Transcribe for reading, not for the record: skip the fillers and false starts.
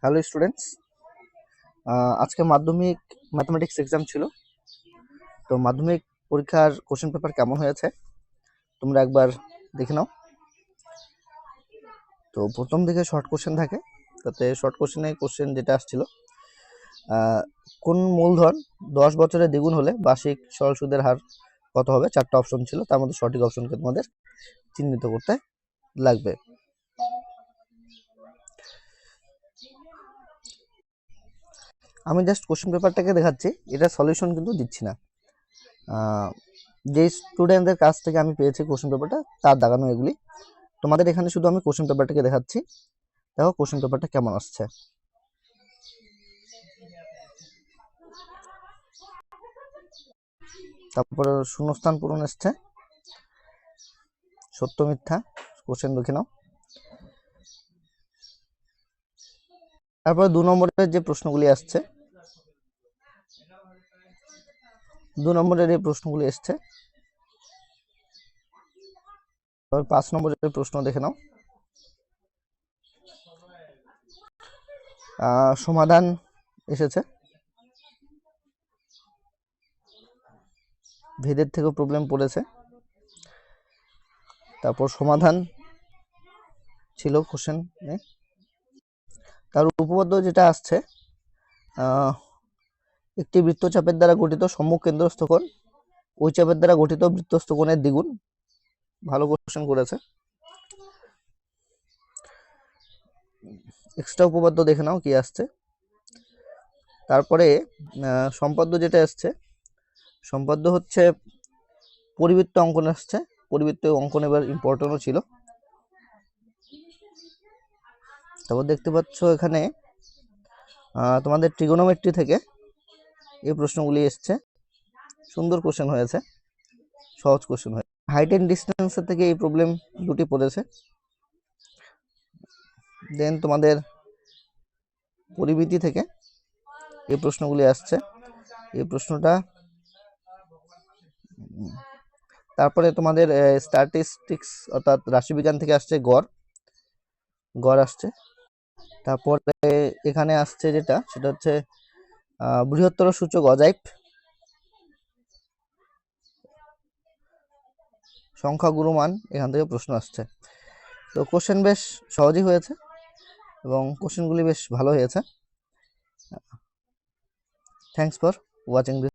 Hello students, আজকে মাধ্যমিক mathematics exam ছিল। তো মাধ্যমিক পরীক্ষার কোশ্চেন পেপার কেমন হয়েছে তোমরা একবার দেখে নাও। তো প্রথম দিকে শর্ট কোশ্চেন থাকে, তাতে শর্ট কোশ্চেন যেটা আসছিল, কোন মূলধন 10 বছরে দ্বিগুণ হলে বার্ষিক সরল সুদের হার কত হবে? 4টা অপশন ছিল, তার মধ্যে সঠিক অপশনকে তোমাদের চিহ্নিত করতে লাগবে। আমি জাস্ট কোশ্চেন পেপারটাকে দেখাচ্ছি, এটা সলিউশন কিন্তু দিচ্ছি না। যে স্টুডেন্টদের কাছ থেকে আমি পেয়েছি কোশ্চেন পেপারটা, তার দাগানো এগুলি। তোমাদের এখানে শুধু আমি কোশ্চেন পেপারটাকে দেখাচ্ছি। দেখো কোশ্চেন পেপারটা কেমন আসছে। তারপরে শূন্যস্থান পূরণ এসছে, সত্য মিথ্যা কোশ্চেন দেখে নাও। তারপরে 2 নম্বরের যে প্রশ্নগুলি আসছে, 2 নম্বরের এই প্রশ্নগুলি এসছে। তারপর 5 নম্বরের প্রশ্ন দেখে নাও। সমাধান এসেছে, ভেদের থেকেও প্রবলেম পড়েছে। তারপর সমাধান ছিল কোশ্চেনে। তার উপপাদ্য যেটা আসছে, একটি বৃত্তচাপের দ্বারা গঠিত সম্মুখ কেন্দ্রস্থ কোণ ওই চাপের দ্বারা গঠিত বৃত্তস্থ কোণের দ্বিগুণ। ভালো কোশ্চেন করেছে। এক্সট্রা উপপাদ্য দেখে নাও কি আসছে। তারপরে সম্পাদ্য যেটা আসছে, সম্পাদ্য হচ্ছে পরিবৃত্ত অঙ্কন আসছে। পরিবৃত্ত অঙ্কন এবার ইম্পর্টেন্টও ছিল। তারপর দেখতে পাচ্ছ এখানে তোমাদের ট্রিগোনোমেট্রি থেকে এই প্রশ্নগুলি এসছে। সুন্দর কোশ্চেন হয়েছে, সহজ কোশ্চেন হয়েছে। হাইট এন্ড ডিস্টেন্সের থেকে এই প্রবলেম দুটি পড়েছে। দেন তোমাদের পরিমিতি থেকে এই প্রশ্নগুলি আসছে। এই প্রশ্নটা, তারপরে তোমাদের স্ট্যাটিস্টিক্স অর্থাৎ রাশিবিজ্ঞান থেকে আসছে গড় আসছে। তারপরে এখানে আসছে যেটা, সেটা হচ্ছে বৃহত্তর সূচক অজাইব, সংখ্যা গুরুমান, এখান থেকে প্রশ্ন আসছে। তো কোশ্চেন বেশ সহজই হয়েছে এবং কোশ্চেনগুলি বেশ ভালো হয়েছে। Thanks for watching this.